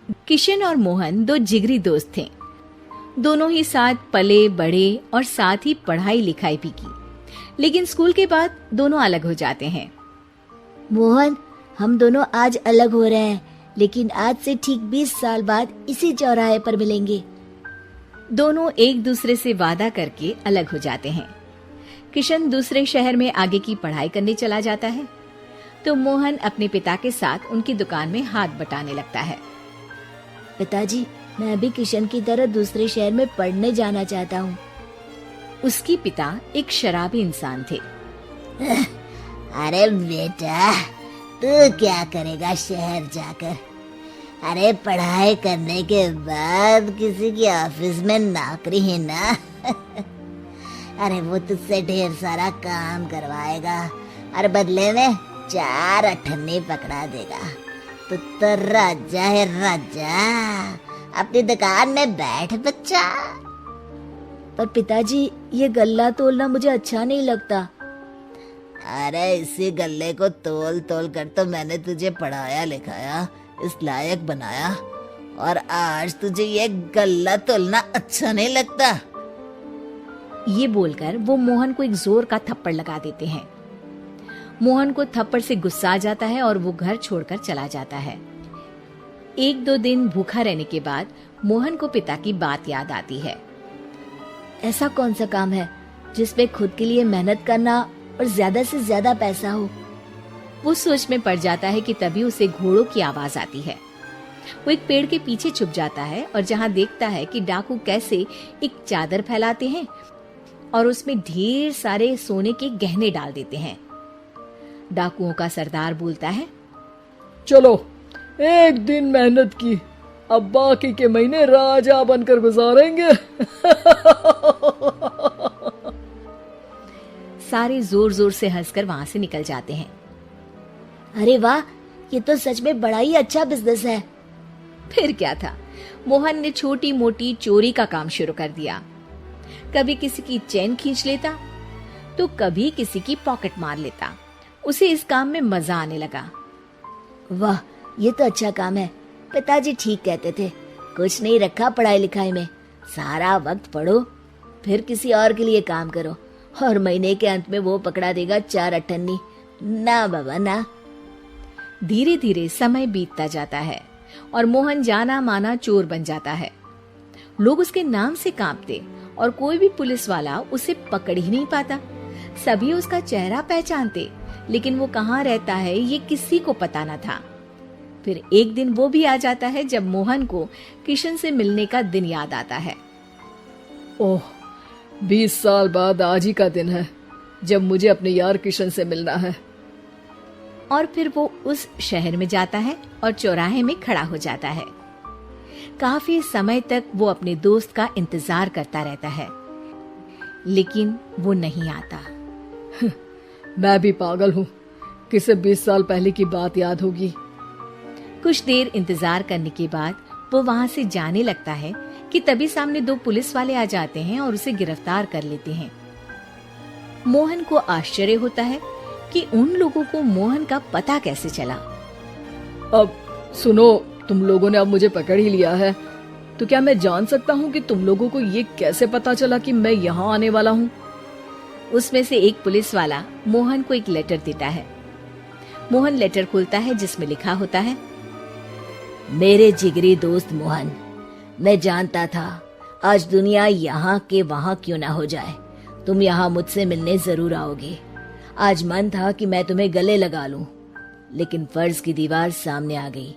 किशन और मोहन दो जिगरी दोस्त थे। दोनों ही साथ पले बढ़े और साथ ही पढ़ाई लिखाई भी की, लेकिन स्कूल के बाद दोनों अलग हो जाते हैं। मोहन, हम दोनों आज अलग हो रहे हैं, लेकिन आज से ठीक 20 साल बाद इसी चौराहे पर मिलेंगे। दोनों एक दूसरे से वादा करके अलग हो जाते हैं। किशन दूसरे शहर में आगे की पढ़ाई करने चला जाता है, तो मोहन अपने पिता के साथ उनकी दुकान में हाथ बटाने लगता है। पिताजी, मैं भी किशन की तरह दूसरे शहर में पढ़ने जाना चाहता हूँ। उसके पिता एक शराबी इंसान थे। अरे बेटा, तू क्या करेगा शहर जाकर? अरे पढ़ाई करने के बाद किसी की ऑफिस में नौकरी है ना। अरे वो तुझसे ढेर सारा काम करवाएगा और बदले में 4 अठन्नी पकड़ा देगा। तो राजा है राजा, अपनी दुकान में बैठ बच्चा। पर पिताजी, ये गल्ला तोलना मुझे अच्छा नहीं लगता। अरे इसी गल्ले को तोल तोल कर तो मैंने तुझे पढ़ाया लिखाया, इस लायक बनाया, और आज तुझे ये गल्ला तोलना अच्छा नहीं लगता। ये बोलकर वो मोहन को एक जोर का थप्पड़ लगा देते हैं। मोहन को थप्पड़ से गुस्सा आ जाता है और वो घर छोड़कर चला जाता है। 1-2 दिन भूखा रहने के बाद मोहन को पिता की बात याद आती है। ऐसा कौन सा काम है जिसपे खुद के लिए मेहनत करना और ज्यादा से ज्यादा पैसा हो? वो सोच में पड़ जाता है कि तभी उसे घोड़ों की आवाज आती है। वो एक पेड़ के पीछे छुप जाता है और जहाँ देखता है कि डाकू कैसे एक चादर फैलाते हैं और उसमें ढेर सारे सोने के गहने डाल देते हैं। डाकुओं का सरदार बोलता है, चलो, एक दिन मेहनत की, अब बाकी के महीने राजा बनकर गुजारेंगे। सारे जोर जोर से हंसकर वहां से निकल जाते हैं। अरे वाह, ये तो सच में बड़ा ही अच्छा बिजनेस है। फिर क्या था, मोहन ने छोटी मोटी चोरी का काम शुरू कर दिया। कभी किसी की चेन खींच लेता तो कभी किसी की पॉकेट मार लेता। उसे इस काम में मजा आने लगा। वाह, ये तो अच्छा काम है। पिताजी ठीक कहते थे, कुछ नहीं रखा पढ़ाई लिखाई में, सारा वक्त पढ़ो, फिर किसी और के लिए काम करो, और महीने के अंत में वो पकड़ा देगा 4 अठन्नी। ना बाबा ना। धीरे धीरे समय बीतता जाता है और मोहन जाना माना चोर बन जाता है। लोग उसके नाम से कांपते और कोई भी पुलिस वाला उसे पकड़ ही नहीं पाता। सभी उसका चेहरा पहचानते, लेकिन वो कहाँ रहता है ये किसी को पता न था। फिर एक दिन वो भी आ जाता है जब मोहन को किशन से मिलने का दिन याद आता है। ओह, 20 साल बाद आज ही का दिन है जब मुझे अपने यार किशन से मिलना है। और फिर वो उस शहर में जाता है और चौराहे में खड़ा हो जाता है। काफी समय तक वो अपने दोस्त का इंतजार करता रहता है, लेकिन वो नहीं आता। मैं भी पागल हूँ, किसे 20 साल पहले की बात याद होगी। कुछ देर इंतजार करने के बाद वो वहाँ से जाने लगता है कि तभी सामने 2 पुलिस वाले आ जाते हैं और उसे गिरफ्तार कर लेते हैं। मोहन को आश्चर्य होता है कि उन लोगों को मोहन का पता कैसे चला। अब सुनो, तुम लोगों ने अब मुझे पकड़ ही लिया है, तो क्या मैं जान सकता हूँ कि तुम लोगों को ये कैसे पता चला कि मैं यहाँ आने वाला हूँ? उसमें से एक पुलिस वाला मोहन को एक लेटर देता है। मोहन लेटर खोलता है जिसमें लिखा होता है, मेरे जिगरी दोस्त मोहन, मैं जानता था आज दुनिया यहाँ के वहाँ क्यों ना हो जाए, तुम यहाँ मुझसे मिलने जरूर आओगे। आज मन था कि मैं तुम्हें गले लगा लूं, लेकिन फर्ज की दीवार सामने आ गई।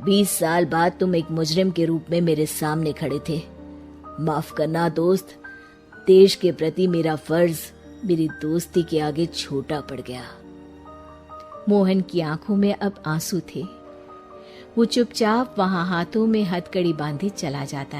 20 साल बाद तुम एक मुजरिम के रूप में मेरे सामने खड़े थे। माफ करना दोस्त, देश के प्रति मेरा फर्ज मेरी दोस्ती के आगे छोटा पड़ गया। मोहन की आंखों में अब आंसू थे। वो चुपचाप वहां हाथों में हथकड़ी बांधे चला जाता है।